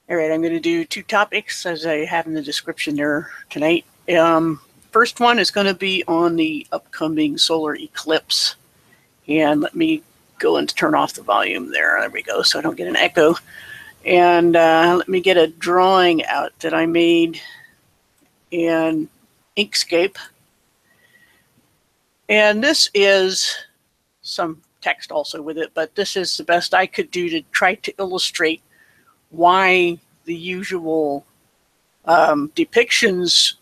All right, I'm going to do two topics as I have in the description there tonight. First one is going to be on the upcoming solar eclipse. And let me go and turn off the volume there. There we go, so I don't get an echo. And let me get a drawing out that I made in Inkscape. And this is some text also with it, but this is the best I could do to try to illustrate why the usual depictions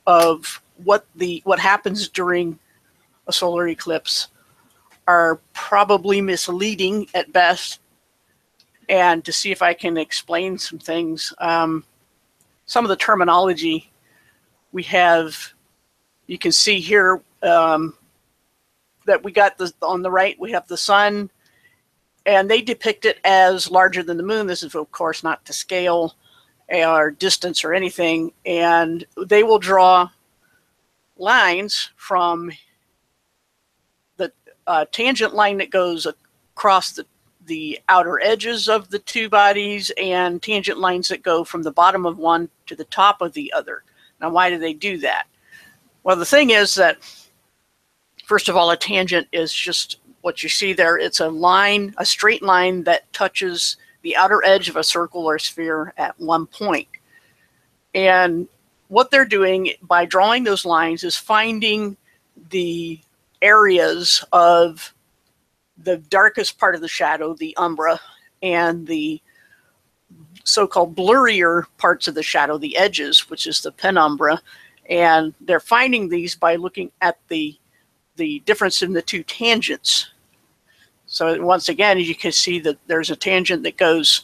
of what happens during a solar eclipse are probably misleading at best, and to see if I can explain some things. Some of the terminology we have, you can see here that we got on the right, we have the sun, and they depict it as larger than the moon. This is, of course, not to scale or distance or anything. And they will draw lines from the tangent line that goes across the outer edges of the two bodies, and tangent lines that go from the bottom of one to the top of the other. Now, why do they do that? Well, the thing is that, first of all, a tangent is just what you see there. It's a line, a straight line that touches the outer edge of a circle or sphere at one point. And what they're doing by drawing those lines is finding the areas of the darkest part of the shadow, the umbra, and the so-called blurrier parts of the shadow, the edges, which is the penumbra. And they're finding these by looking at the difference in the two tangents. So once again, you can see that there's a tangent that goes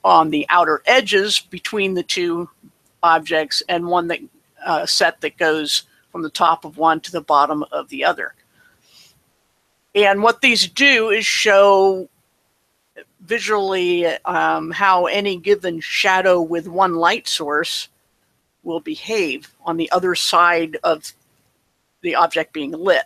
on the outer edges between the two objects, and one that set that goes from the top of one to the bottom of the other. And what these do is show visually how any given shadow with one light source will behave on the other side of the object being lit.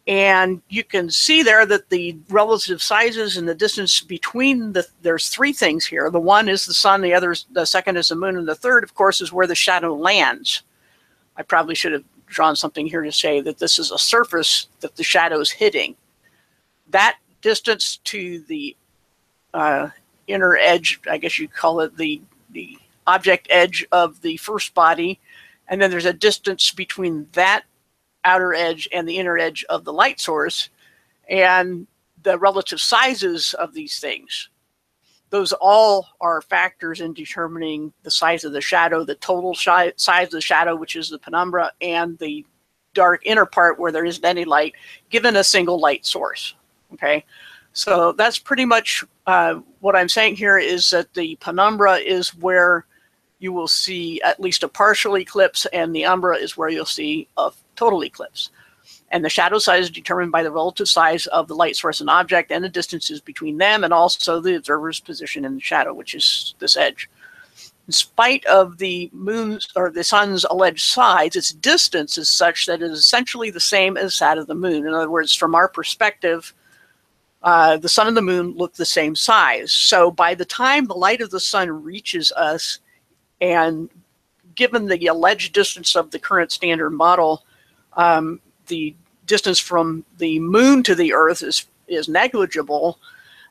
And you can see there that the relative sizes and the distance between there's three things here. The one is the sun, the second is the moon, and the third, of course, is where the shadow lands. I probably should have drawn something here to say that this is a surface that the shadow is hitting. That distance to the inner edge, I guess you call it the object edge of the first body, and then there's a distance between that outer edge and the inner edge of the light source, and the relative sizes of these things. Those all are factors in determining the size of the shadow, the total size of the shadow, which is the penumbra, and the dark inner part where there isn't any light, given a single light source. Okay, so that's pretty much what I'm saying here, is that the penumbra is where you will see at least a partial eclipse, and the umbra is where you'll see a total eclipse. And the shadow size is determined by the relative size of the light source and object, and the distances between them, and also the observer's position in the shadow, which is this edge. In spite of the moon's or the sun's alleged size, its distance is such that it is essentially the same as that of the moon. In other words, from our perspective, the sun and the moon look the same size. So by the time the light of the sun reaches us, and given the alleged distance of the current standard model, the distance from the moon to the Earth is negligible,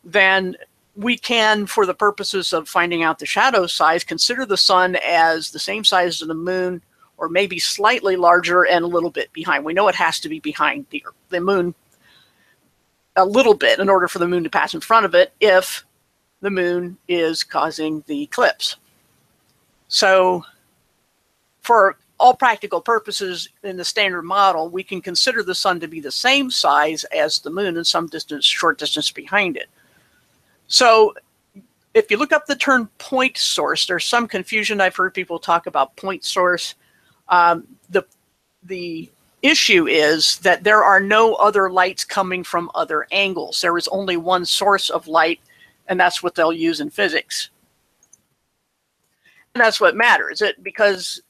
then we can, for the purposes of finding out the shadow size, consider the sun as the same size as the moon, or maybe slightly larger and a little bit behind. We know it has to be behind the moon a little bit in order for the moon to pass in front of it if the moon is causing the eclipse. So for all practical purposes in the standard model, we can consider the sun to be the same size as the moon and some distance, short distance behind it. So if you look up the term point source, there's some confusion. I've heard people talk about point source. The issue is that there are no other lights coming from other angles. There is only one source of light, and that's what they'll use in physics. And that's what matters, because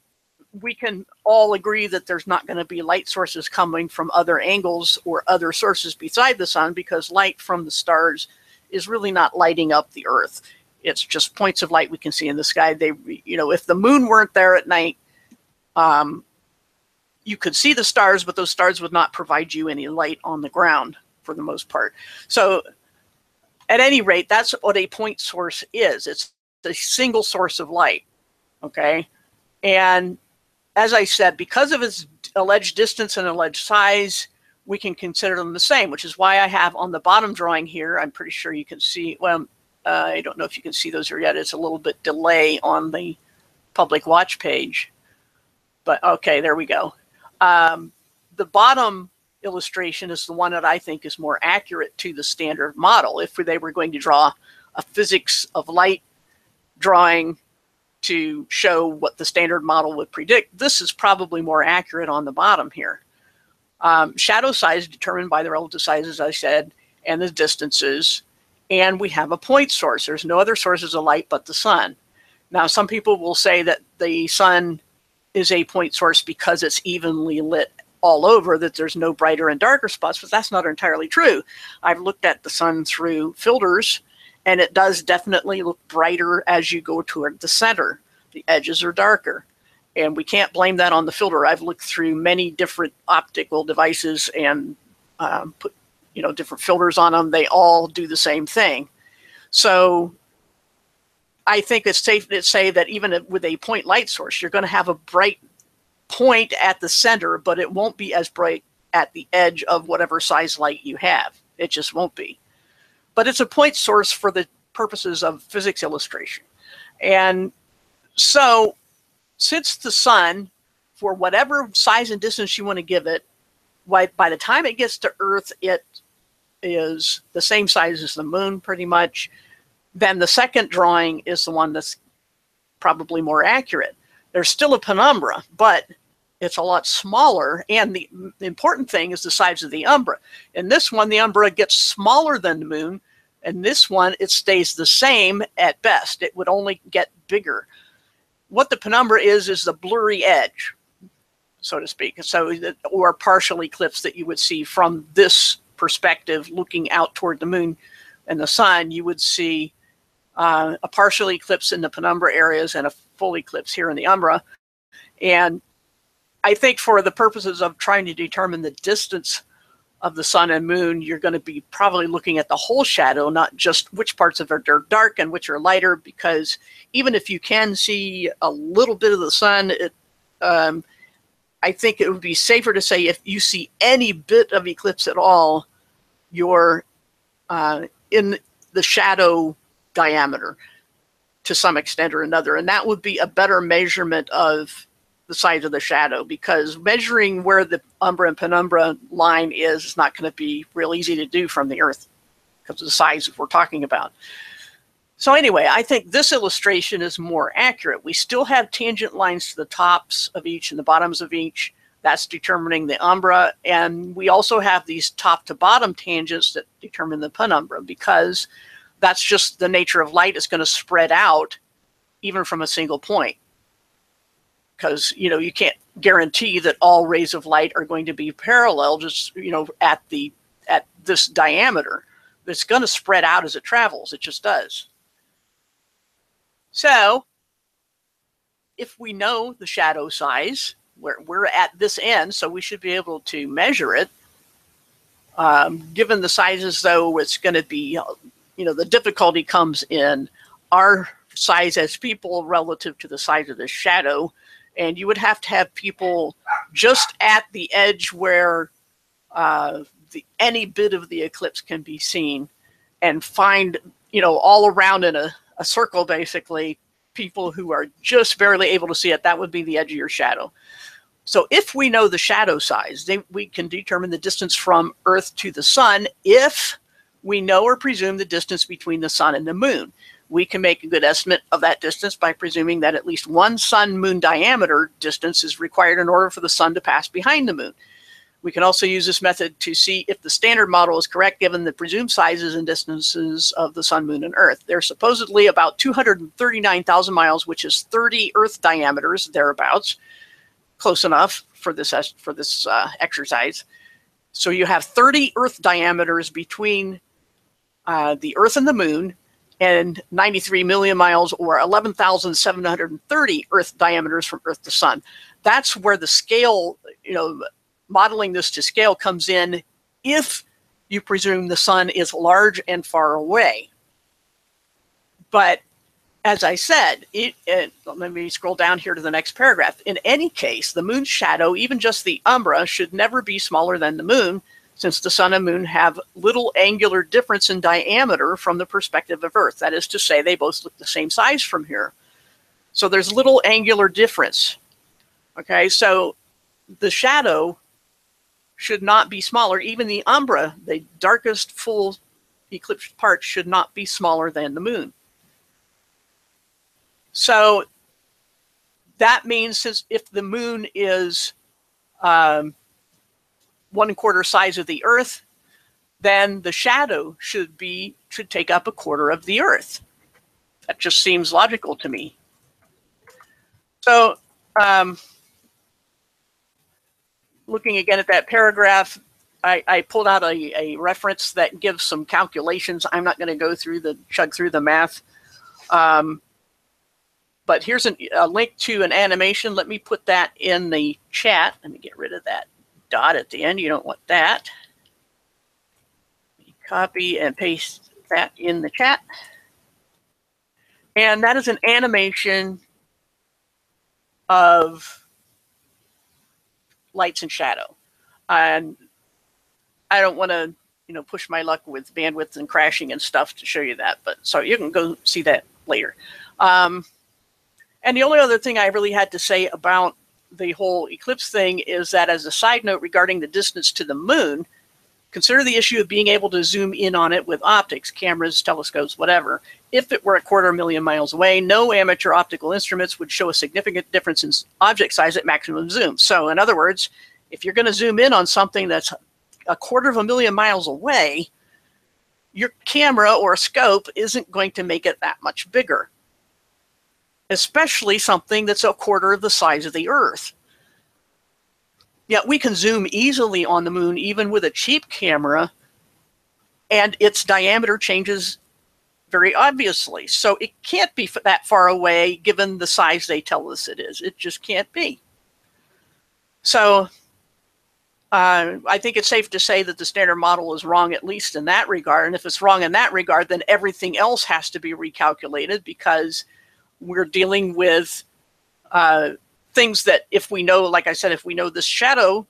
we can all agree that there's not going to be light sources coming from other angles or other sources beside the sun, because light from the stars is really not lighting up the Earth. It's just points of light we can see in the sky. They, you know, if the moon weren't there at night, you could see the stars, but those stars would not provide you any light on the ground for the most part. So at any rate, that's what a point source is. It's a single source of light, okay? And as I said, because of its alleged distance and alleged size, we can consider them the same, which is why I have on the bottom drawing here, I'm pretty sure you can see, well, I don't know if you can see those here yet. It's a little bit delay on the public watch page. But okay, there we go. The bottom illustration is the one that I think is more accurate to the standard model. If they were going to draw a physics of light drawing to show what the standard model would predict, this is probably more accurate on the bottom here. Shadow size determined by the relative size, as I said, and the distances. And we have a point source. There's no other sources of light but the sun. Now, some people will say that the sun is a point source because it's evenly lit all over, that there's no brighter and darker spots, but that's not entirely true. I've looked at the sun through filters, and it does definitely look brighter as you go toward the center. The edges are darker, and we can't blame that on the filter. I've looked through many different optical devices and put, you know, different filters on them. They all do the same thing. So I think it's safe to say that even with a point light source, you're going to have a bright point at the center, but it won't be as bright at the edge of whatever size light you have. It just won't be. But it's a point source for the purposes of physics illustration. And so since the sun, for whatever size and distance you want to give it, by the time it gets to Earth, it is the same size as the moon pretty much. Then the second drawing is the one that's probably more accurate. There's still a penumbra, but it's a lot smaller. And the important thing is the size of the umbra. In this one, the umbra gets smaller than the moon. And this one, it stays the same at best. It would only get bigger. What the penumbra is the blurry edge, so to speak. So, or partial eclipse that you would see from this perspective, looking out toward the moon and the sun, you would see a partial eclipse in the penumbra areas and a full eclipse here in the umbra. And I think for the purposes of trying to determine the distance of the sun and moon, you're going to be probably looking at the whole shadow, not just which parts of it are dark and which are lighter, because even if you can see a little bit of the sun, I think it would be safer to say if you see any bit of eclipse at all, you're in the shadow diameter to some extent or another. And that would be a better measurement of the size of the shadow, because measuring where the umbra and penumbra line is not going to be real easy to do from the Earth because of the size we're talking about. So anyway, I think this illustration is more accurate. We still have tangent lines to the tops of each and the bottoms of each. That's determining the umbra. And we also have these top to bottom tangents that determine the penumbra, because that's just the nature of light. It's going to spread out even from a single point, because, you know, you can't guarantee that all rays of light are going to be parallel, just, you know, at this diameter. It's going to spread out as it travels. It just does. So if we know the shadow size, we're at this end, so we should be able to measure it. Given the sizes, though, it's going to be, you know, the difficulty comes in our size as people relative to the size of the shadow. And you would have to have people just at the edge where any bit of the eclipse can be seen, and find, you know, all around in a circle, basically, people who are just barely able to see it. That would be the edge of your shadow. So if we know the shadow size, we can determine the distance from Earth to the sun if we know or presume the distance between the sun and the moon. We can make a good estimate of that distance by presuming that at least one sun-moon diameter distance is required in order for the sun to pass behind the moon. We can also use this method to see if the standard model is correct given the presumed sizes and distances of the sun, moon, and Earth. They're supposedly about 239,000 miles, which is 30 Earth diameters, thereabouts. Close enough for this exercise. So you have 30 Earth diameters between the Earth and the moon, and 93 million miles, or 11,730 Earth diameters from Earth to Sun. That's where the scale, modeling this to scale comes in if you presume the sun is large and far away. But as I said, let me scroll down here to the next paragraph. In any case, the moon's shadow, even just the umbra, should never be smaller than the moon, since the sun and moon have little angular difference in diameter from the perspective of Earth. That is to say, they both look the same size from here. So there's little angular difference. Okay, so the shadow should not be smaller. Even the umbra, the darkest full eclipse part, should not be smaller than the moon. So that means, since if the moon is 1/4 size of the Earth, then the shadow should take up 1/4 of the Earth. That just seems logical to me. So looking again at that paragraph, I pulled out a reference that gives some calculations. I'm not going to chug through the math. But here's a link to an animation. Let me put that in the chat. Let me get rid of that dot at the end. You don't want that. Copy and paste that in the chat. And that is an animation of lights and shadow. And I don't want to, push my luck with bandwidth and crashing and stuff to show you that, but so you can go see that later. And the only other thing I really had to say about the whole eclipse thing is that, as a side note regarding the distance to the moon, consider the issue of being able to zoom in on it with optics, cameras, telescopes, whatever. If it were 250,000 miles away, no amateur optical instruments would show a significant difference in object size at maximum zoom. So in other words, if you're going to zoom in on something that's 250,000 miles away, your camera or scope isn't going to make it that much bigger, especially something that's 1/4 of the size of the Earth. Yet we can zoom easily on the moon even with a cheap camera, and its diameter changes very obviously. So it can't be that far away given the size they tell us it is. It just can't be. So I think it's safe to say that the standard model is wrong, at least in that regard. And if it's wrong in that regard, then everything else has to be recalculated, because we're dealing with things that, if we know, like I said, if we know this shadow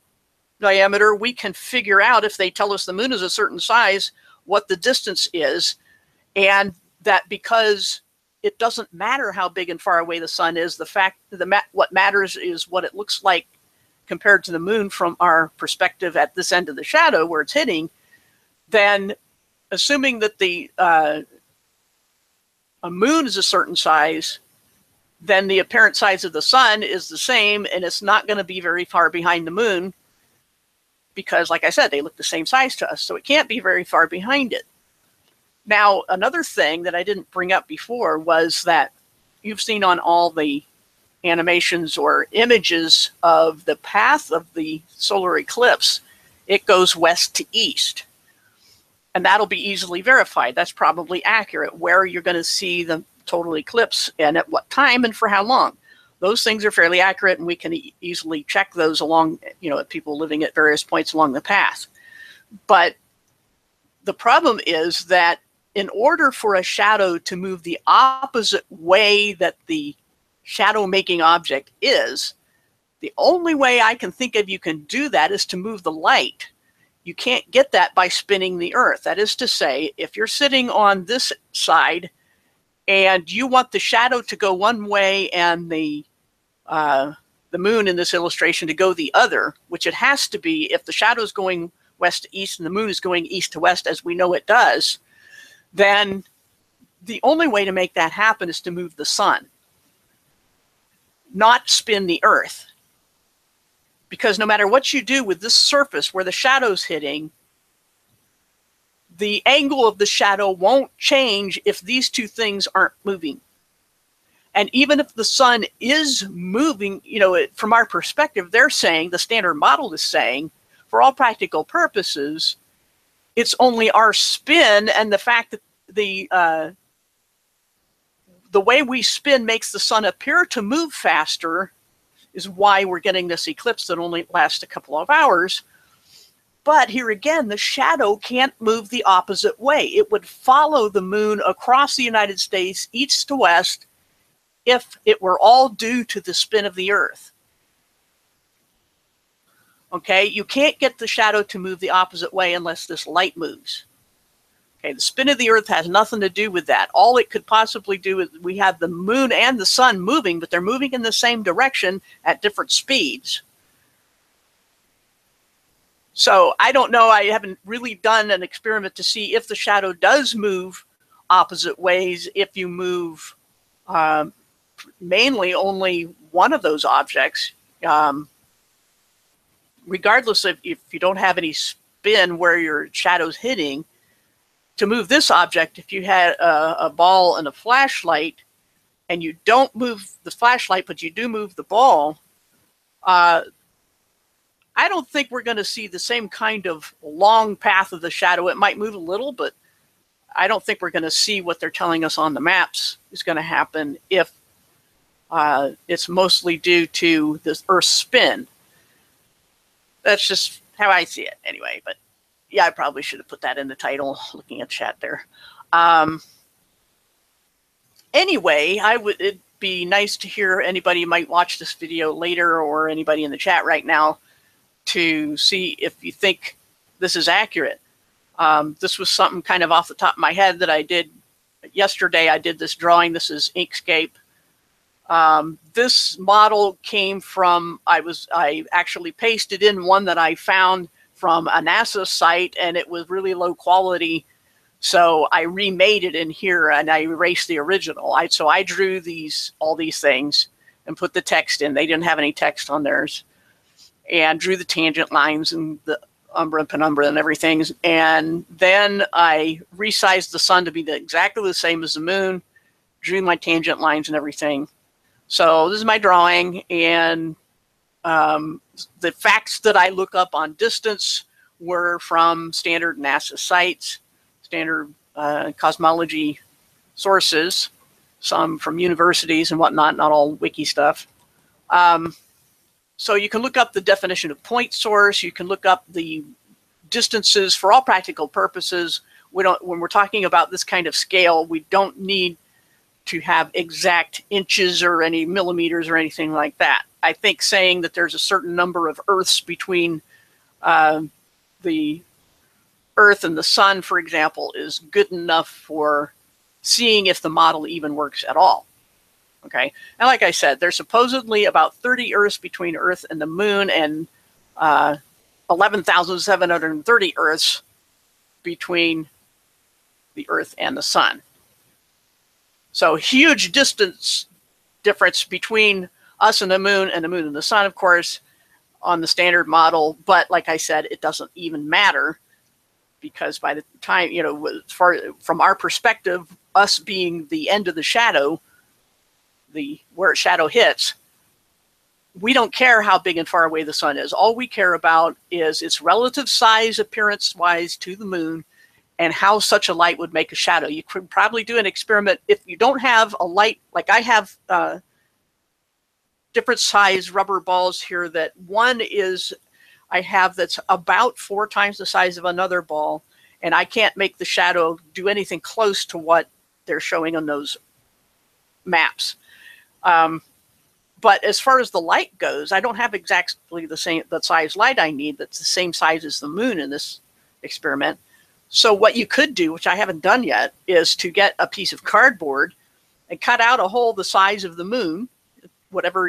diameter, we can figure out, if they tell us the moon is a certain size, what the distance is. And that because it doesn't matter how big and far away the sun is, what matters is what it looks like compared to the moon from our perspective at this end of the shadow where it's hitting. Then, assuming that a moon is a certain size, then the apparent size of the sun is the same, and it's not going to be very far behind the moon, because, like I said, they look the same size to us, so it can't be very far behind it. Now, another thing that I didn't bring up before was that you've seen on all the animations or images of the path of the solar eclipse, it goes west to east. And that'll be easily verified. That's probably accurate, where you're going to see the total eclipse and at what time and for how long. Those things are fairly accurate, and we can easily check those along, people living at various points along the path. But the problem is that in order for a shadow to move the opposite way that the shadow-making object is, the only way I can think of you can do that is to move the light. You can't get that by spinning the Earth. That is to say, if you're sitting on this side and you want the shadow to go one way and the moon in this illustration to go the other, which it has to be if the shadow is going west to east and the moon is going east to west, as we know it does, then the only way to make that happen is to move the sun, not spin the Earth. Because no matter what you do with this surface where the shadow's hitting, the angle of the shadow won't change if these two things aren't moving. And even if the sun is moving, from our perspective, they're saying, the standard model is saying, for all practical purposes, it's only our spin and the fact that the the way we spin makes the sun appear to move faster, is why we're getting this eclipse that only lasts a couple of hours. But here again, the shadow can't move the opposite way. It would follow the moon across the United States, east to west, if it were all due to the spin of the Earth. Okay, you can't get the shadow to move the opposite way unless this light moves. Okay, the spin of the Earth has nothing to do with that. All it could possibly do is we have the moon and the sun moving, but they're moving in the same direction at different speeds. So I don't know, I haven't really done an experiment to see if the shadow does move opposite ways if you move mainly only one of those objects. Regardless of if you don't have any spin where your shadow's hitting, to move this object, if you had a ball and a flashlight and you don't move the flashlight but you do move the ball, I don't think we're going to see the same kind of long path of the shadow. It might move a little, but I don't think we're going to see what they're telling us on the maps is going to happen if it's mostly due to this Earth's spin. That's just how I see it anyway. But yeah, I probably should have put that in the title, looking at chat there. Anyway, it'd be nice to hear anybody might watch this video later or anybody in the chat right now to see if you think this is accurate. This was something kind of off the top of my head that I did yesterday. I did this drawing. This is Inkscape. This model came from, I actually pasted in one that I found from a NASA site, and it was really low quality. So I remade it in here and I erased the original. So I drew all these things and put the text in. They didn't have any text on theirs. And drew the tangent lines and the umbra and penumbra and everything. And then I resized the sun to be exactly the same as the moon, drew my tangent lines and everything. So this is my drawing, and the facts that I look up on distance were from standard NASA sites, standard cosmology sources, some from universities and whatnot, not all wiki stuff. So you can look up the definition of point source. You can look up the distances for all practical purposes. When we're talking about this kind of scale, we don't need to have exact inches or any millimeters or anything like that. I think saying that there's a certain number of Earths between the Earth and the sun, for example, is good enough for seeing if the model even works at all. Okay, and like I said, there's supposedly about 30 Earths between Earth and the moon, and 11,730 Earths between the Earth and the sun. So huge distance difference between us and the moon and the sun, of course, on the standard model. But like I said, it doesn't even matter, because by the time, from our perspective, us being the end of the shadow, where shadow hits, we don't care how big and far away the sun is. All we care about is its relative size, appearance-wise, to the moon, and how such a light would make a shadow. You could probably do an experiment if you don't have a light, like I have different size rubber balls here. That one is I have that's about 4 times the size of another ball, and I can't make the shadow do anything close to what they're showing on those maps. But as far as the light goes, I don't have exactly the size light I need that's the same size as the moon in this experiment. So what you could do, which I haven't done yet, is to get a piece of cardboard and cut out a hole the size of the moon, whatever,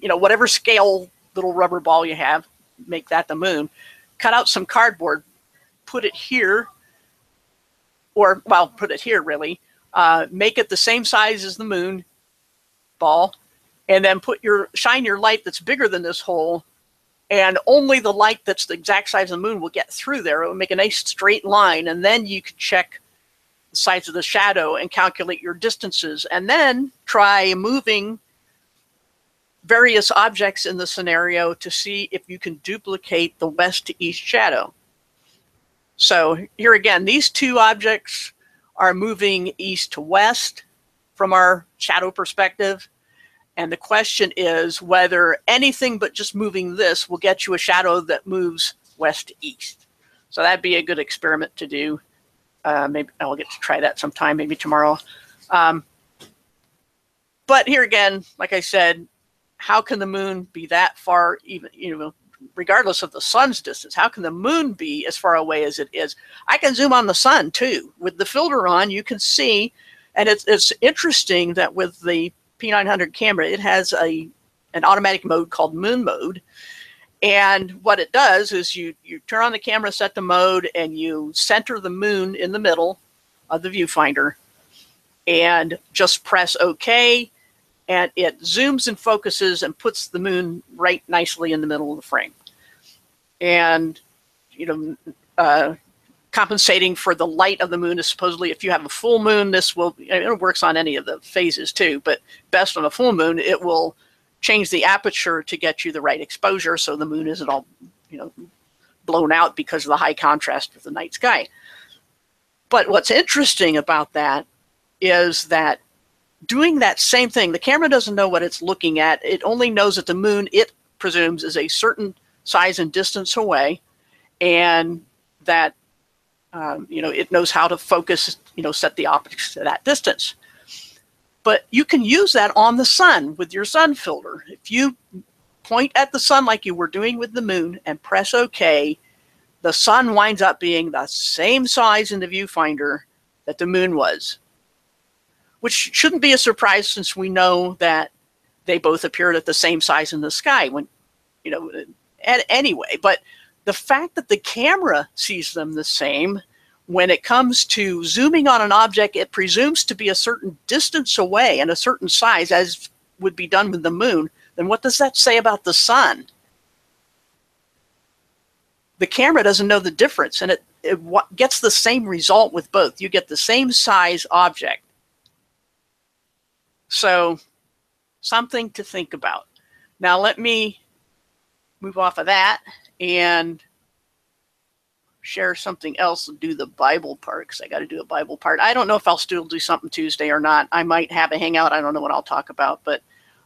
whatever scale little rubber ball you have, make that the moon. Cut out some cardboard, put it here, put it here really. Make it the same size as the moon ball, and then shine your light that's bigger than this hole, and only the light that's the exact size of the moon will get through there. It will make a nice straight line, and then you can check the size of the shadow and calculate your distances, and then try moving various objects in the scenario to see if you can duplicate the west to east shadow. So here again, these two objects are moving east to west. from our shadow perspective. And the question is whether anything but just moving this will get you a shadow that moves west to east. So that'd be a good experiment to do. Maybe I'll get to try that sometime, maybe tomorrow. But here again, like I said, how can the moon be that far, even, regardless of the sun's distance? How can the moon be as far away as it is? I can zoom on the sun too. With the filter on, you can see, and it's interesting that with the P900 camera, it has an automatic mode called moon mode. And what it does is you turn on the camera, set the mode, and you center the moon in the middle of the viewfinder and just press OK. And it zooms and focuses and puts the moon right nicely in the middle of the frame. And, compensating for the light of the moon is supposedly, if you have a full moon, it works on any of the phases too, but best on a full moon, it will change the aperture to get you the right exposure so the moon isn't all, blown out because of the high contrast of the night sky. But what's interesting about that is that doing that same thing, the camera doesn't know what it's looking at. It only knows that the moon, it presumes, is a certain size and distance away, and that it knows how to focus, set the optics to that distance. But you can use that on the sun with your sun filter. If you point at the sun like you were doing with the moon and press OK, the sun winds up being the same size in the viewfinder that the moon was, which shouldn't be a surprise since we know that they both appeared at the same size in the sky anyway. But the fact that the camera sees them the same, when it comes to zooming on an object, it presumes to be a certain distance away and a certain size, as would be done with the moon, then what does that say about the sun? The camera doesn't know the difference, and it gets the same result with both. You get the same size object. So, something to think about. Now let me move off of that and share something else and do the Bible part, because I got to do a Bible part. I don't know if I'll still do something Tuesday or not. I might have a hangout. I don't know what I'll talk about, but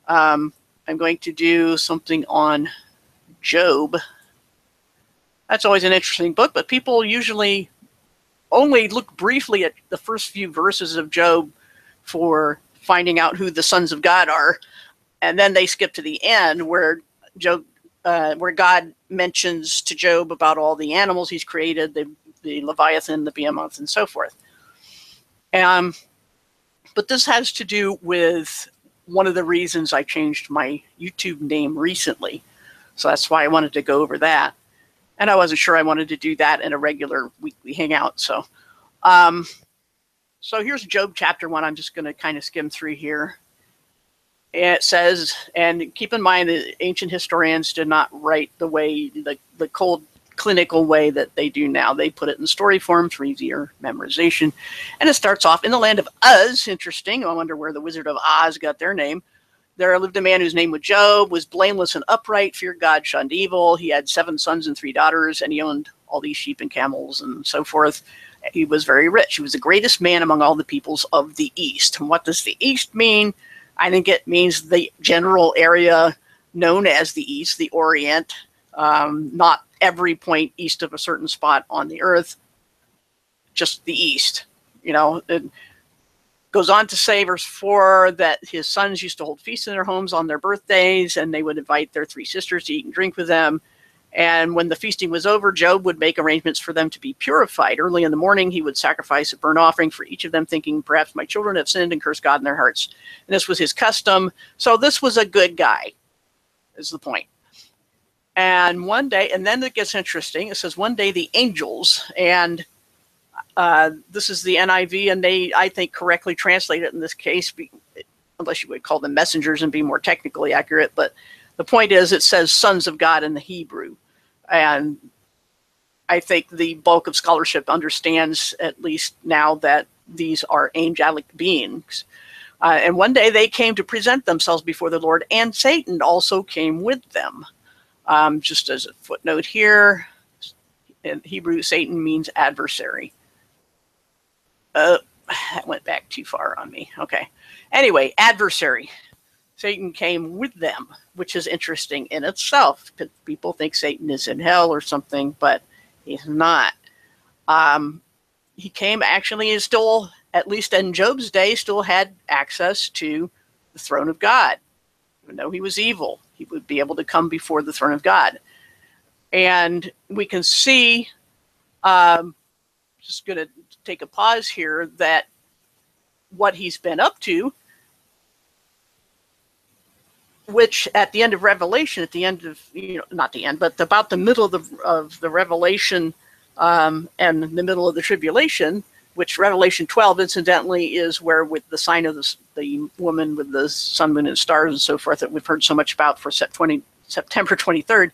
I'm going to do something on Job. That's always an interesting book, but people usually only look briefly at the first few verses of Job for finding out who the sons of God are, and then they skip to the end where God mentions to Job about all the animals he's created, the Leviathan, the Behemoth, and so forth. But this has to do with one of the reasons I changed my YouTube name recently. So that's why I wanted to go over that. And I wasn't sure I wanted to do that in a regular weekly hangout. So here's Job chapter 1. I'm just going to kind of skim through here. It says, and keep in mind that ancient historians did not write the way, the cold clinical way that they do now. They put it in story form for easier memorization. And it starts off, in the land of Uz. Interesting. I wonder where the Wizard of Oz got their name. There lived a man whose name was Job, was blameless and upright, feared God, shunned evil. He had 7 sons and 3 daughters, and he owned all these sheep and camels and so forth. He was very rich. He was the greatest man among all the peoples of the East. And what does the East mean? I think it means the general area known as the East, the Orient, not every point east of a certain spot on the earth, just the East. It goes on to say, verse 4, that his sons used to hold feasts in their homes on their birthdays, and they would invite their 3 sisters to eat and drink with them. And when the feasting was over, Job would make arrangements for them to be purified. Early in the morning, he would sacrifice a burnt offering for each of them, thinking, perhaps my children have sinned and cursed God in their hearts. And this was his custom. So this was a good guy, is the point. And one day, and then it gets interesting. It says, one day the angels, and this is the NIV, and they, I think, correctly translate it in this case, unless you would call them messengers and be more technically accurate. But the point is, it says sons of God in the Hebrew. And I think the bulk of scholarship understands, at least now, that these are angelic beings. And one day they came to present themselves before the Lord, and Satan also came with them. Just as a footnote here, in Hebrew, Satan means adversary. That went back too far on me. Okay. Anyway, adversary. Satan came with them, which is interesting in itself. People think Satan is in hell or something, but he's not. He came actually and still, at least in Job's day, still had access to the throne of God. Even though he was evil, he would be able to come before the throne of God. And we can see, just going to take a pause here, that what he's been up to, which at the end of Revelation, at the end of, not the end, but about the middle of the Revelation and the middle of the tribulation, which Revelation 12, incidentally, is where with the sign of the woman with the sun, moon, and stars and so forth that we've heard so much about for September 23rd,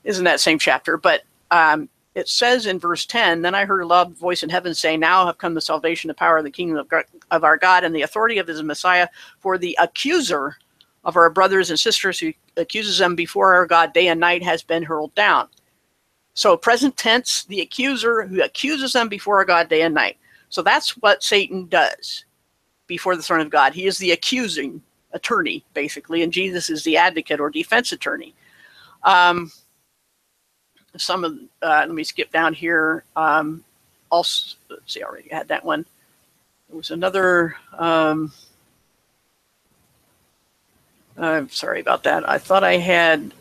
is in that same chapter. But it says in verse 10, "Then I heard a loud voice in heaven saying, Now have come the salvation, the power of the kingdom of our God, and the authority of his Messiah, for the accuser of our brothers and sisters who accuses them before our God day and night has been hurled down." So present tense, the accuser who accuses them before our God day and night. So that's what Satan does before the throne of God. He is the accusing attorney, basically, and Jesus is the advocate or defense attorney. Let me skip down here. Also, let's see, I already had that one. There was another, I'm sorry about that. I thought I had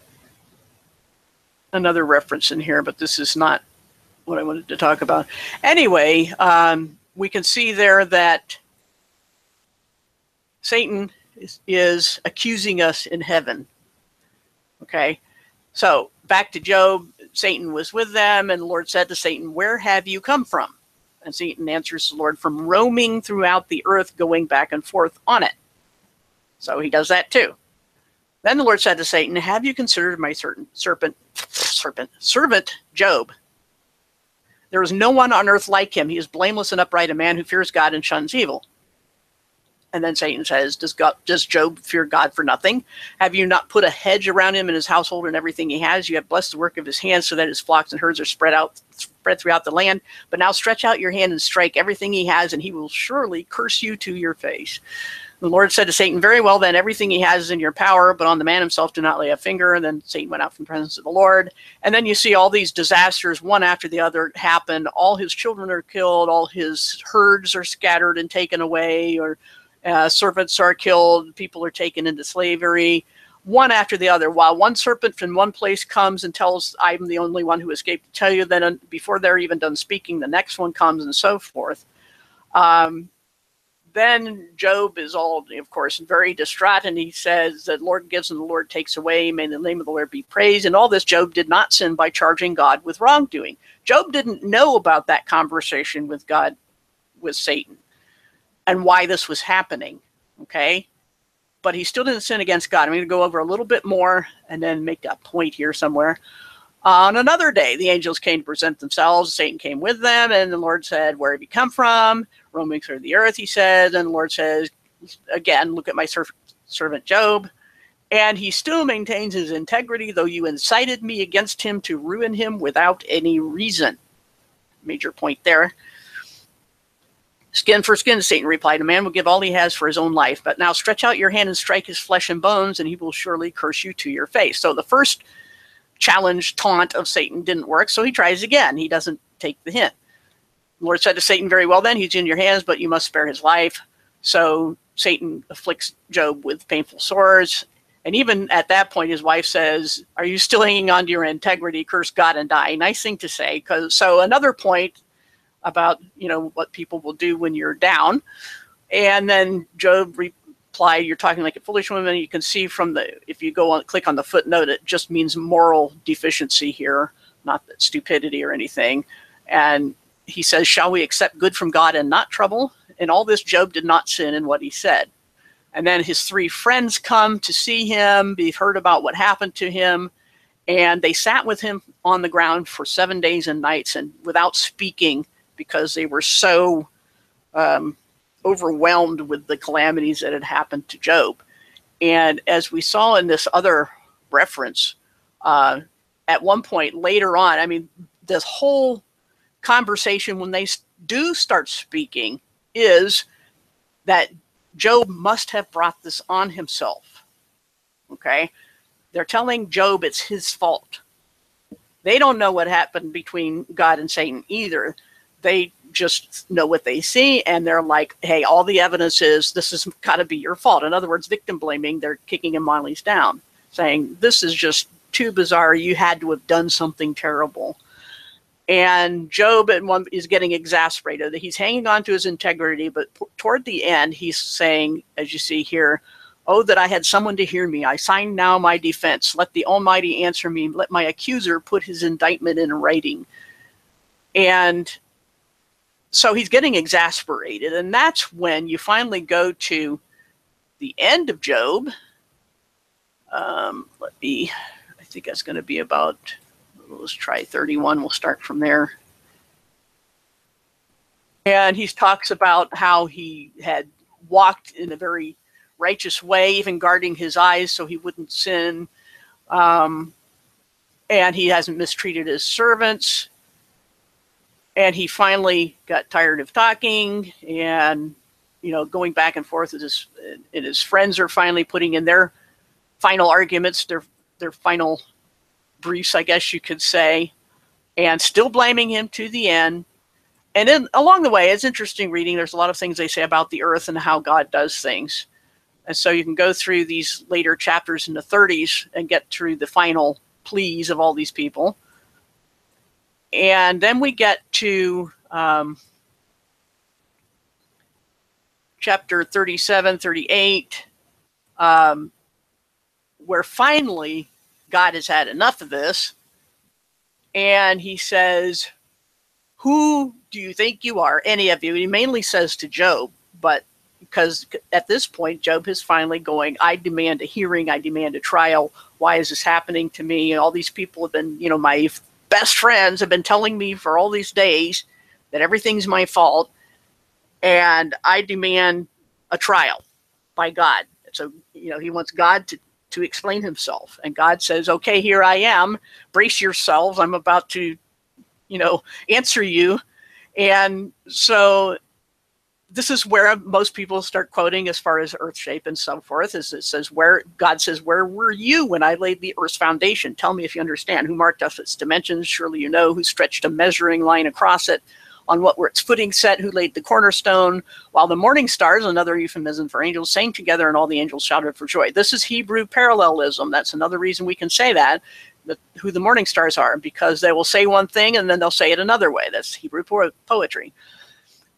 another reference in here, but this is not what I wanted to talk about. Anyway, we can see there that Satan is accusing us in heaven. Okay, so back to Job. Satan was with them, and the Lord said to Satan, "Where have you come from?" And Satan answers the Lord, "From roaming throughout the earth, going back and forth on it." So he does that too. Then the Lord said to Satan, "Have you considered my servant Job? There is no one on earth like him. He is blameless and upright, a man who fears God and shuns evil." And then Satan says, does Job fear God for nothing? Have you not put a hedge around him and his household and everything he has? You have blessed the work of his hands so that his flocks and herds are spread throughout the land. But now stretch out your hand and strike everything he has, and he will surely curse you to your face. The Lord said to Satan, "Very well, then, everything he has is in your power, but on the man himself do not lay a finger." And then Satan went out from the presence of the Lord. And then you see all these disasters, one after the other, happen. All his children are killed. All his herds are scattered and taken away, or servants are killed. People are taken into slavery, one after the other. While one serpent from one place comes and tells, "I'm the only one who escaped to tell you," then before they're even done speaking, the next one comes, and so forth. Then Job is all, of course, very distraught, and he says, "The Lord gives and the Lord takes away. May the name of the Lord be praised." And all this, Job did not sin by charging God with wrongdoing. Job didn't know about that conversation with God, with Satan, and why this was happening, okay? But he still didn't sin against God. I'm going to go over a little bit more and then make a point here somewhere. On another day, the angels came to present themselves. Satan came with them, and the Lord said, "Where have you come from?" "Roaming through the earth," he said. And the Lord says, again, "Look at my servant Job. And he still maintains his integrity, though you incited me against him to ruin him without any reason." Major point there. "Skin for skin," Satan replied. "A man will give all he has for his own life. But now stretch out your hand and strike his flesh and bones, and he will surely curse you to your face." So the first challenge, taunt of Satan didn't work, so he tries again. He doesn't take the hint. The Lord said to Satan, "Very well then, he's in your hands, but you must spare his life." So Satan afflicts Job with painful sores. And even at that point, his wife says, "Are you still hanging on to your integrity? Curse God and die." Nice thing to say. So another point about, what people will do when you're down. And then Job replied, "You're talking like a foolish woman." You can see from if you click on the footnote, it just means moral deficiency here, not that stupidity or anything. And he says, "Shall we accept good from God and not trouble?" In all this, Job did not sin in what he said. And then his 3 friends come to see him. They've heard about what happened to him. And they sat with him on the ground for 7 days and nights, and without speaking, because they were so overwhelmed with the calamities that had happened to Job. And as we saw in this other reference, at one point later on, this whole conversation, when they do start speaking, is that Job must have brought this on himself. Okay? They're telling Job it's his fault. They don't know what happened between God and Satan either. They just know what they see, and they're like, hey, all the evidence is this has got to be your fault. In other words, victim blaming. They're kicking him while he's down, saying, this is just too bizarre. You had to have done something terrible. And Job is getting exasperated. He's hanging on to his integrity, but toward the end, he's saying, as you see here, oh, that I had someone to hear me. I sign now my defense. Let the Almighty answer me. Let my accuser put his indictment in writing. And so he's getting exasperated. And that's when you finally go to the end of Job. I think that's going to be about, let's try 31. We'll start from there. And he talks about how he had walked in a very righteous way, even guarding his eyes so he wouldn't sin. And he hasn't mistreated his servants. And he finally got tired of talking and, going back and forth with his friends are finally putting in their final arguments, their final briefs, I guess you could say, and still blaming him to the end. And then along the way, it's interesting reading. There's a lot of things they say about the earth and how God does things. And so you can go through these later chapters in the 30s and get through the final pleas of all these people. And then we get to chapter 37, 38, where finally God has had enough of this. And he says, who do you think you are, any of you? He mainly says to Job, but because at this point, Job is finally going, I demand a hearing, I demand a trial. Why is this happening to me? And all these people have been, my best friends have been telling me for all these days that everything's my fault. And I demand a trial by God. So, he wants God to explain himself. And God says, okay, here I am. Brace yourselves. I'm about to, answer you. And so this is where most people start quoting as far as earth shape and so forth. Is it says, God says, where were you when I laid the earth's foundation? Tell me if you understand. Who marked out its dimensions? Surely you know. Who stretched a measuring line across it? On what were its footing set? Who laid the cornerstone? While the morning stars, another euphemism for angels, sang together, and all the angels shouted for joy. This is Hebrew parallelism. That's another reason we can say that who the morning stars are, because they will say one thing and then they'll say it another way. That's Hebrew poetry.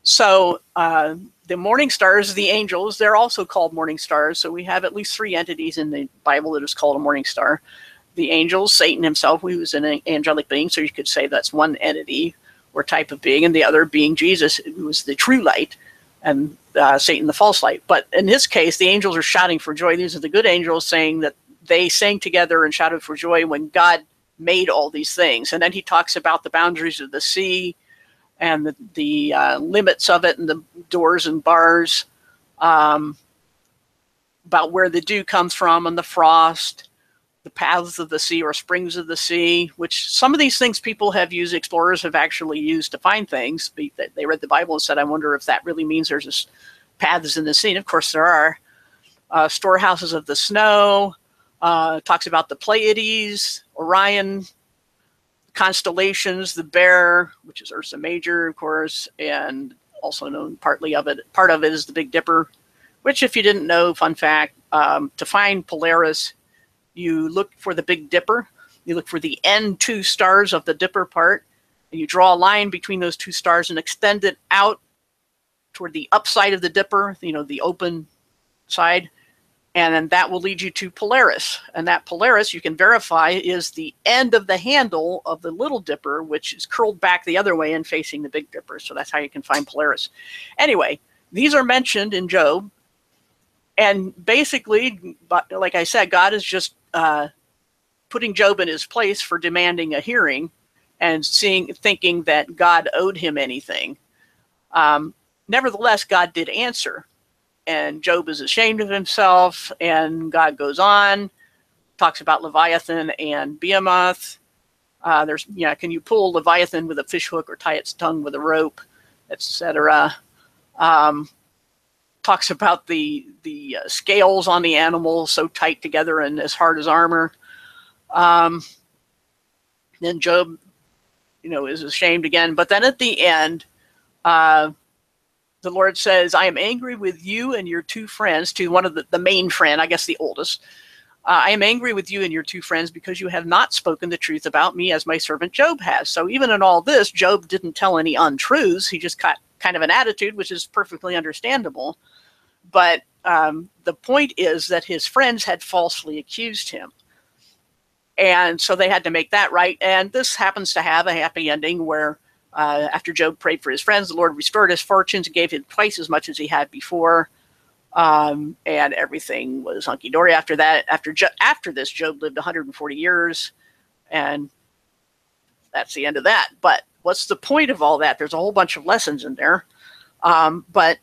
So the morning stars, the angels, they're also called morning stars. So we have at least 3 entities in the Bible that is called a morning star. The angels, Satan himself, who was an angelic being, so you could say that's one entity or type of being, and the other being Jesus, who was the true light, and Satan, the false light. But in this case, the angels are shouting for joy. These are the good angels saying that they sang together and shouted for joy when God made all these things. And then he talks about the boundaries of the sea and the limits of it and the doors and bars, about where the dew comes from and the frost, the paths of the sea or springs of the sea, which some of these things people have used, explorers have actually used to find things. They read the Bible and said, I wonder if that really means there's just paths in the sea. And of course there are. Storehouses of the snow, talks about the Pleiades, Orion, constellations, the Bear, which is Ursa Major, of course, and also known part of it is the Big Dipper, which, if you didn't know, fun fact, to find Polaris, you look for the Big Dipper, you look for the end 2 stars of the Dipper part, and you draw a line between those 2 stars and extend it out toward the upside of the Dipper, the open side, and then that will lead you to Polaris. And that Polaris, you can verify, is the end of the handle of the Little Dipper, which is curled back the other way and facing the Big Dipper. So that's how you can find Polaris. Anyway, these are mentioned in Job. And basically, like I said, God is just putting Job in his place for demanding a hearing and thinking that God owed him anything. Nevertheless, God did answer. And Job is ashamed of himself, and God goes on, talks about Leviathan and Behemoth. Can you pull Leviathan with a fish hook or tie its tongue with a rope, etc. talks about the scales on the animal so tight together and as hard as armor. Then Job, is ashamed again. But then at the end, the Lord says, I am angry with you and your two friends, to one of the main friend, I guess the oldest. I am angry with you and your two friends because you have not spoken the truth about me as my servant Job has. So even in all this, Job didn't tell any untruths. He just got kind of an attitude, which is perfectly understandable. But the point is that his friends had falsely accused him. And so they had to make that right. And this happens to have a happy ending where after Job prayed for his friends, the Lord restored his fortunes and gave him twice as much as he had before. And everything was hunky-dory after that. After this, Job lived 140 years, and that's the end of that. But what's the point of all that? There's a whole bunch of lessons in there. But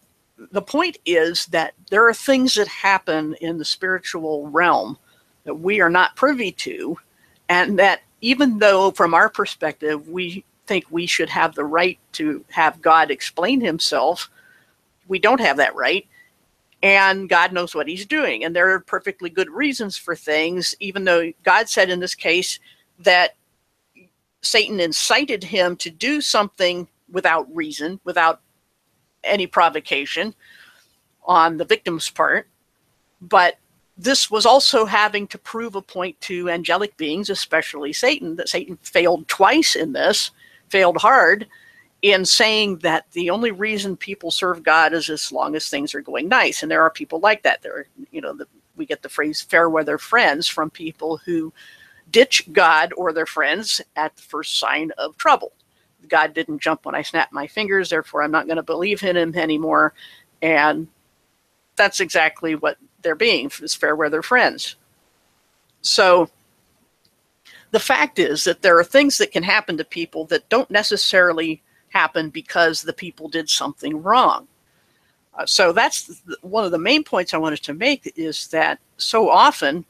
the point is that there are things that happen in the spiritual realm that we are not privy to, and that even though from our perspective we think we should have the right to have God explain himself, we don't have that right. And God knows what he's doing. And there are perfectly good reasons for things, even though God said in this case that Satan incited him to do something without reason, without any provocation on the victim's part. But this was also having to prove a point to angelic beings, especially Satan, that Satan failed twice in this, failed hard, in saying that the only reason people serve God is as long as things are going nice. And there are people like that. There are, we get the phrase fair weather friends from people who ditch God or their friends at the first sign of trouble. God didn't jump when I snapped my fingers, therefore I'm not going to believe in him anymore. And that's exactly what they're being, is fair weather friends. So the fact is that there are things that can happen to people that don't necessarily happen because the people did something wrong. So that's one of the main points I wanted to make, is that so often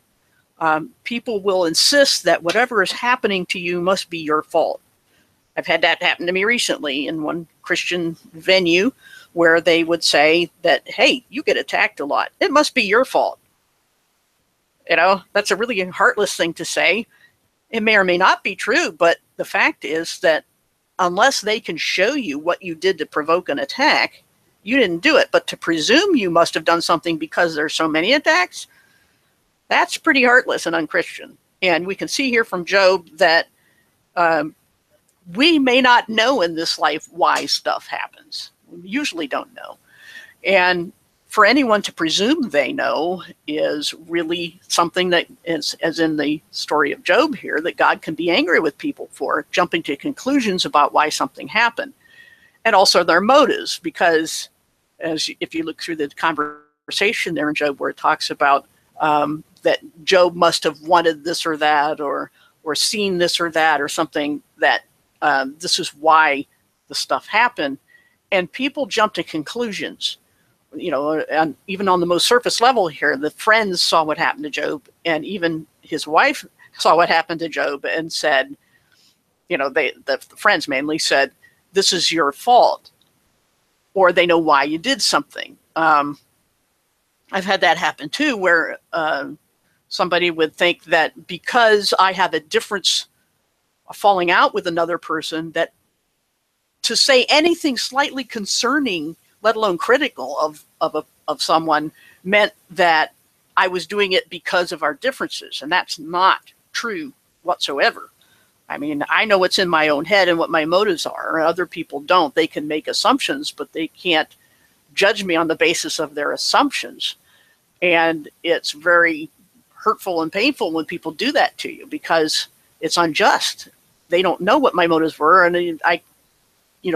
people will insist that whatever is happening to you must be your fault. I've had that happen to me recently in one Christian venue where they would say that, hey, you get attacked a lot. It must be your fault. That's a really heartless thing to say. It may or may not be true, but the fact is that unless they can show you what you did to provoke an attack, you didn't do it. But to presume you must have done something because there's so many attacks, that's pretty heartless and unchristian. And we can see here from Job that we may not know in this life why stuff happens. We usually don't know. And for anyone to presume they know is really something that is, as in the story of Job here, that God can be angry with people for jumping to conclusions about why something happened. And also their motives, because if you look through the conversation there in Job where it talks about that Job must have wanted this or that, or seen this or that, or something, that this is why the stuff happened. And people jump to conclusions. And even on the most surface level here, the friends saw what happened to Job, and even his wife saw what happened to Job and said, the friends mainly said, this is your fault, or they know why you did something. I've had that happen too, where somebody would think that because I have a difference, a falling out with another person, that to say anything slightly concerning, let alone critical of someone, meant that I was doing it because of our differences. And that's not true whatsoever. I mean, I know what's in my own head and what my motives are. Other people don't. They can make assumptions, but they can't judge me on the basis of their assumptions. And it's very hurtful and painful when people do that to you, because it's unjust. They don't know what my motives were. And I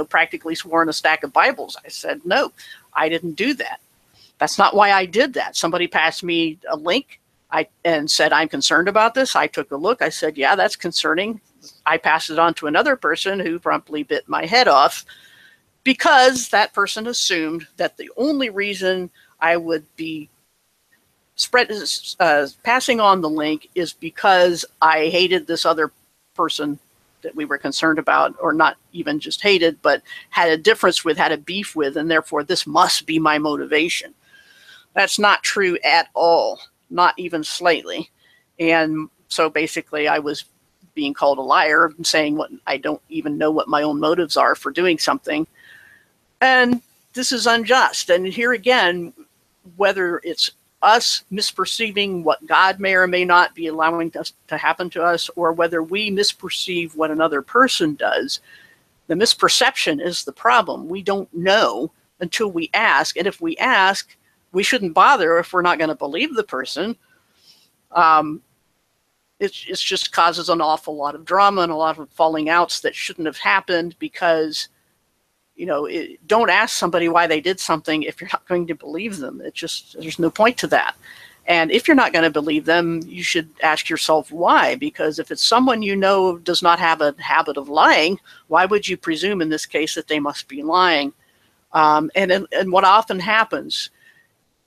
practically swore in a stack of Bibles. I said, no, I didn't do that. That's not why I did that. Somebody passed me a link and said, I'm concerned about this. I took a look. I said, yeah, that's concerning. I passed it on to another person who promptly bit my head off, because that person assumed that the only reason I would be passing on the link is because I hated this other person that we were concerned about, or not even just hated, but had a difference with, had a beef with, and therefore this must be my motivation. That's not true at all, not even slightly. And so basically I was being called a liar and saying what I don't even know what my own motives are for doing something. And this is unjust. And here again, whether it's us misperceiving what God may or may not be allowing us to happen to us, or whether we misperceive what another person does, the misperception is the problem. We don't know until we ask. And if we ask, we shouldn't bother if we're not going to believe the person. It just causes an awful lot of drama and a lot of falling outs that shouldn't have happened, because, you know, don't ask somebody why they did something if you're not going to believe them. There's no point to that. And if you're not going to believe them, you should ask yourself why. Because if it's someone you know does not have a habit of lying, why would you presume in this case that they must be lying? And what often happens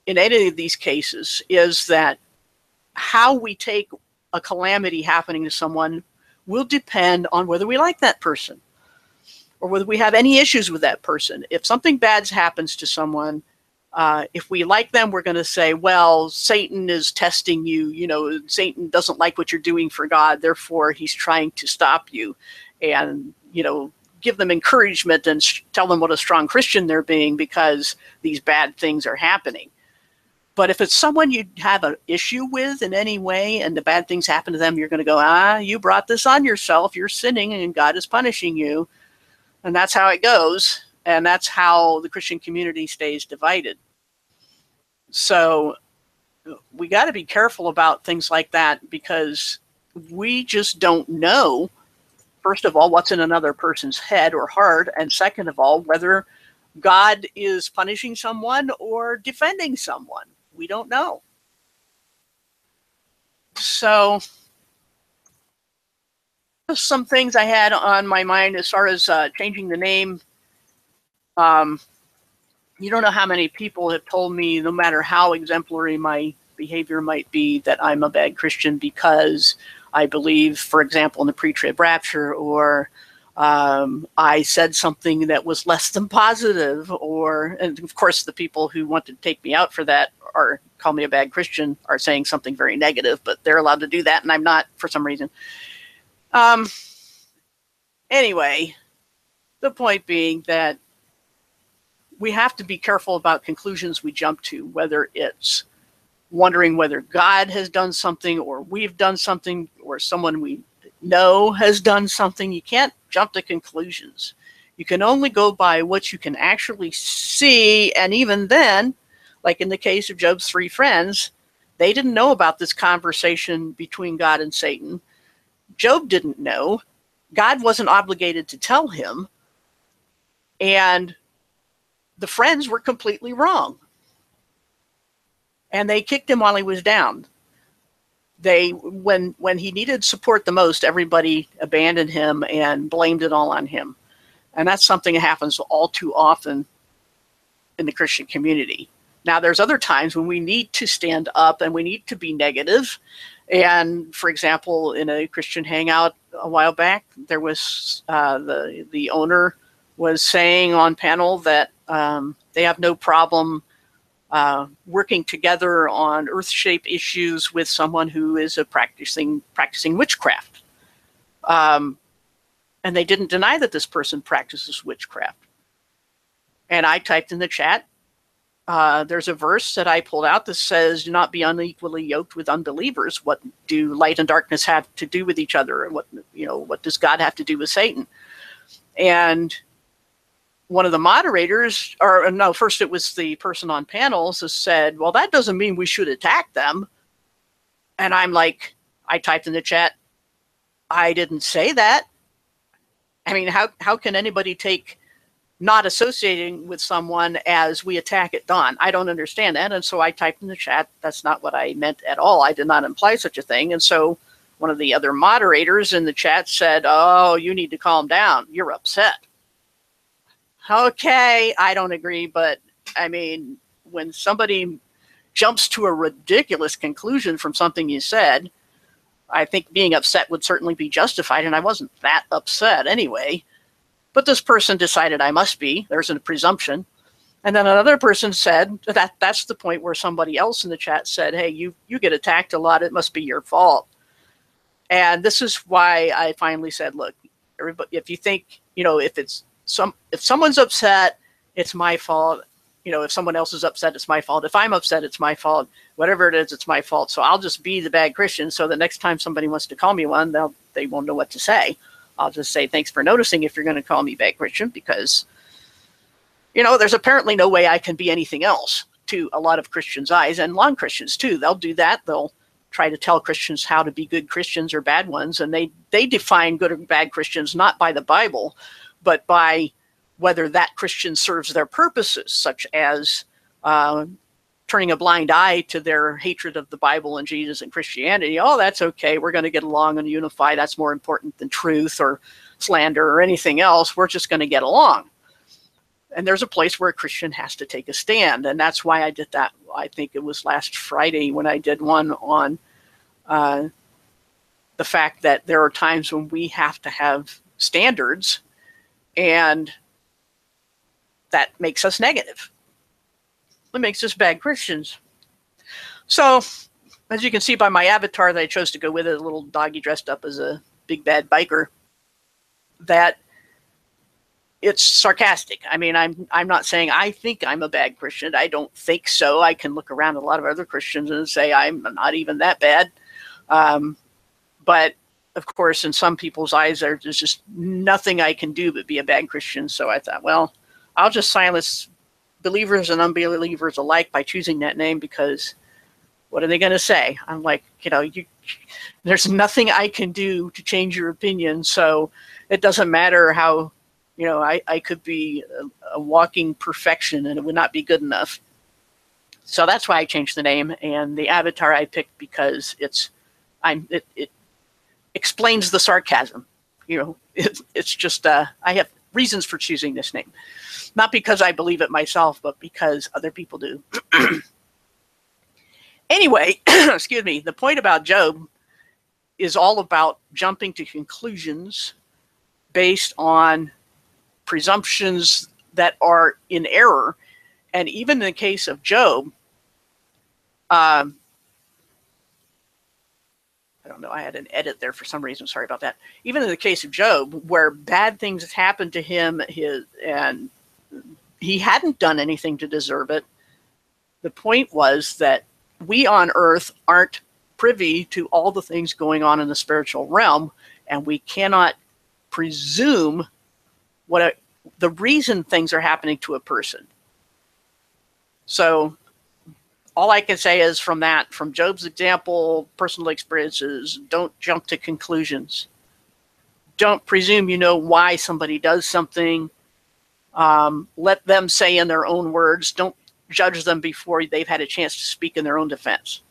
in any of these cases is that how we take a calamity happening to someone will depend on whether we like that person or whether we have any issues with that person. If something bad happens to someone, if we like them, we're going to say, well, Satan is testing you. You know, Satan doesn't like what you're doing for God. Therefore, he's trying to stop you. And, you know, give them encouragement and tell them what a strong Christian they're being because these bad things are happening. But if it's someone you have an issue with in any way and the bad things happen to them, you're going to go, you brought this on yourself. You're sinning and God is punishing you. And that's how it goes. And that's how the Christian community stays divided. So we got to be careful about things like that, because we just don't know, first of all, what's in another person's head or heart. And second of all, whether God is punishing someone or defending someone. We don't know. So some things I had on my mind as far as changing the name. You don't know how many people have told me, no matter how exemplary my behavior might be, that I'm a bad Christian because I believe, for example, in the pre-trib rapture, or I said something that was less than positive, and of course the people who want to take me out for that or call me a bad Christian are saying something very negative, but they're allowed to do that and I'm not for some reason. Anyway, the point being that we have to be careful about conclusions we jump to, whether it's wondering whether God has done something or we've done something or someone we know has done something. You can't jump to conclusions. You can only go by what you can actually see. And even then, like in the case of Job's 3 friends, they didn't know about this conversation between God and Satan. Job didn't know. God wasn't obligated to tell him. And the friends were completely wrong. And they kicked him while he was down. When he needed support the most, everybody abandoned him and blamed it all on him. And that's something that happens all too often in the Christian community. Now, there's other times when we need to stand up and we need to be negative. And for example, in a Christian hangout a while back, there was the owner was saying on panel that they have no problem working together on earth-shape issues with someone who is practicing witchcraft. And they didn't deny that this person practices witchcraft. And I typed in the chat, there's a verse that I pulled out that says, do not be unequally yoked with unbelievers. What do light and darkness have to do with each other? And what does God have to do with Satan? And one of the moderators, first it was the person on panels, has said, well, that doesn't mean we should attack them. And I'm like, I typed in the chat, I didn't say that. I mean, how can anybody take not associating with someone as we attack at dawn? I don't understand that. And so I typed in the chat, that's not what I meant at all. I did not imply such a thing. And so one of the other moderators in the chat said, oh, you need to calm down. You're upset. Okay, I don't agree. But I mean, when somebody jumps to a ridiculous conclusion from something you said, I think being upset would certainly be justified. And I wasn't that upset anyway. But this person decided I must be. There's a presumption. And then another person said that's the point where somebody else in the chat said, hey, you get attacked a lot. It must be your fault. And this is why I finally said, look, everybody, if you think, if someone's upset, it's my fault. If someone else is upset, it's my fault. If I'm upset, it's my fault. Whatever it is, it's my fault. So I'll just be the bad Christian. So the next time somebody wants to call me one, they won't know what to say. I'll just say, thanks for noticing if you're going to call me bad Christian, because there's apparently no way I can be anything else to a lot of Christians' eyes, and non-Christians too. They'll do that. They'll try to tell Christians how to be good Christians or bad ones, and they define good or bad Christians not by the Bible, but by whether that Christian serves their purposes, such as turning a blind eye to their hatred of the Bible and Jesus and Christianity. Oh, that's okay. We're going to get along and unify. That's more important than truth or slander or anything else. We're just going to get along. And there's a place where a Christian has to take a stand. And that's why I did that. I think it was last Friday when I did one on the fact that there are times when we have to have standards, and that makes us negative. It makes us bad Christians. So, as you can see by my avatar that I chose to go with it, a little doggy dressed up as a big bad biker, that it's sarcastic. I mean, I'm not saying I think I'm a bad Christian. I don't think so. I can look around at a lot of other Christians and say I'm not even that bad. But of course, in some people's eyes, there's just nothing I can do but be a bad Christian. So I thought, well, I'll just silence believers and unbelievers alike by choosing that name, because what are they going to say? I'm like, there's nothing I can do to change your opinion. So it doesn't matter how, I could be a walking perfection and it would not be good enough. So that's why I changed the name, and the avatar I picked because it explains the sarcasm. It's just I have reasons for choosing this name, not because I believe it myself, but because other people do. Anyway, excuse me. The point about Job is all about jumping to conclusions based on presumptions that are in error. And even in the case of Job, I don't know, I had an edit there for some reason, sorry about that. Even in the case of Job, where bad things happened to him, and he hadn't done anything to deserve it, the point was that we on earth aren't privy to all the things going on in the spiritual realm, and we cannot presume the reason things are happening to a person. So all I can say is from Job's example, personal experiences, don't jump to conclusions. Don't presume you know why somebody does something. Let them say in their own words. Don't judge them before they've had a chance to speak in their own defense.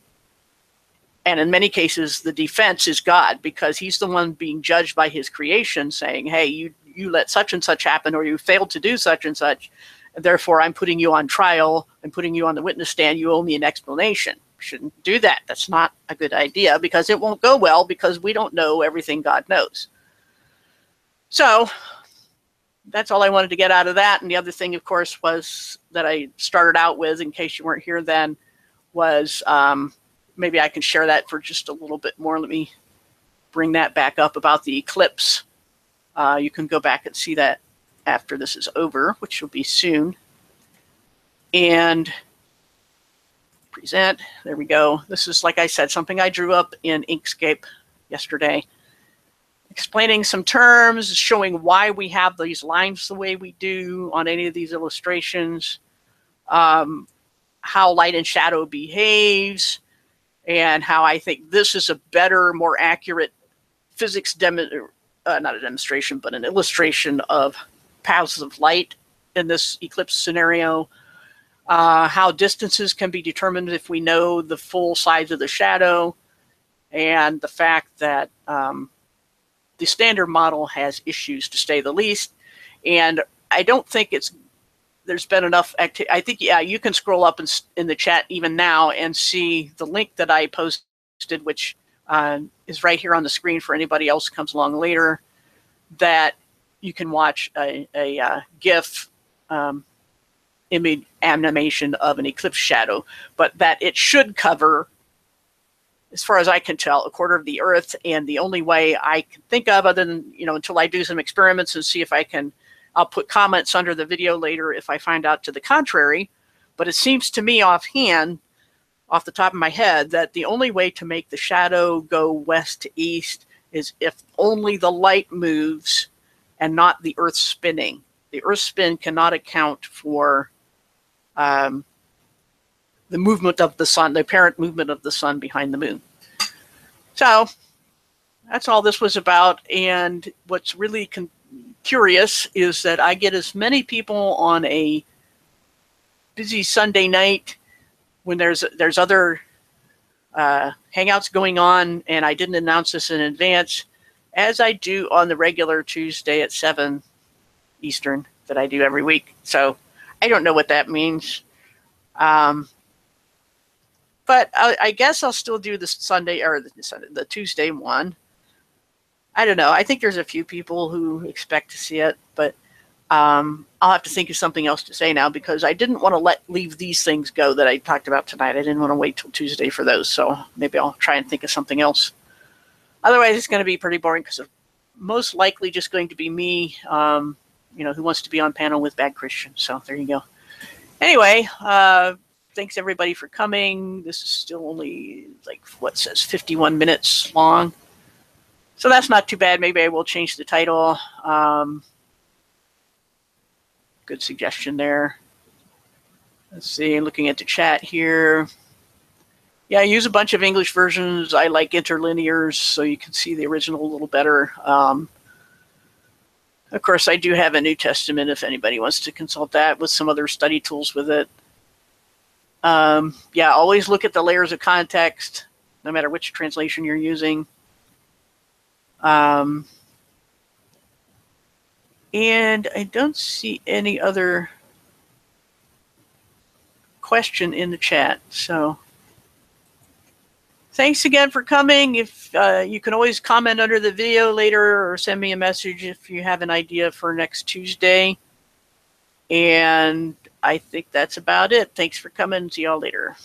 And in many cases, the defense is God, because he's the one being judged by his creation, saying, hey, you let such and such happen, or you failed to do such and such. And therefore, I'm putting you on trial. I'm putting you on the witness stand. You owe me an explanation. Shouldn't do that. That's not a good idea, because it won't go well, because we don't know everything God knows. So that's all I wanted to get out of that. And the other thing, of course, was that I started out with, in case you weren't here then, was maybe I can share that for just a little bit more. Let me bring that back up about the eclipse. You can go back and see that after this is over, which will be soon. And present. There we go. This is, like I said, something I drew up in Inkscape yesterday, explaining some terms, showing why we have these lines the way we do on any of these illustrations, how light and shadow behaves, and how I think this is a better, more accurate physics not a demonstration, but an illustration of paths of light in this eclipse scenario. How distances can be determined if we know the full size of the shadow, and the fact that the standard model has issues, to say the least. And I don't think there's been enough activity. I think, yeah, you can scroll up in the chat even now and see the link that I posted, which is right here on the screen for anybody else who comes along later, that you can watch a GIF animation of an eclipse shadow, but that it should cover, as far as I can tell, a quarter of the Earth. And the only way I can think of, other than, until I do some experiments and see if I can, I'll put comments under the video later if I find out to the contrary. But it seems to me offhand, off the top of my head, that the only way to make the shadow go west to east is if only the light moves and not the Earth spinning. The Earth spin cannot account for the movement of the sun, the apparent movement of the sun behind the moon. So that's all this was about. And what's really curious is that I get as many people on a busy Sunday night when there's other hangouts going on, and I didn't announce this in advance, as I do on the regular Tuesday at 7 Eastern that I do every week. So I don't know what that means. But I guess I'll still do the Sunday or the Tuesday one. I don't know. I think there's a few people who expect to see it, but I'll have to think of something else to say now, because I didn't want to leave these things go that I talked about tonight. I didn't want to wait till Tuesday for those, so maybe I'll try and think of something else. Otherwise, it's going to be pretty boring, because it's most likely just going to be me, who wants to be on panel with Bad Christian. So there you go. Anyway, thanks everybody for coming. This is still only what says 51 minutes long. So that's not too bad. Maybe I will change the title. Good suggestion there. Let's see, looking at the chat here. Yeah, I use a bunch of English versions. I like interlinears, so you can see the original a little better. Of course, I do have a New Testament if anybody wants to consult that, with some other study tools with it. Yeah, always look at the layers of context, no matter which translation you're using. And I don't see any other question in the chat. So thanks again for coming. If you can always comment under the video later, or send me a message if you have an idea for next Tuesday. And I think that's about it. Thanks for coming. See y'all later.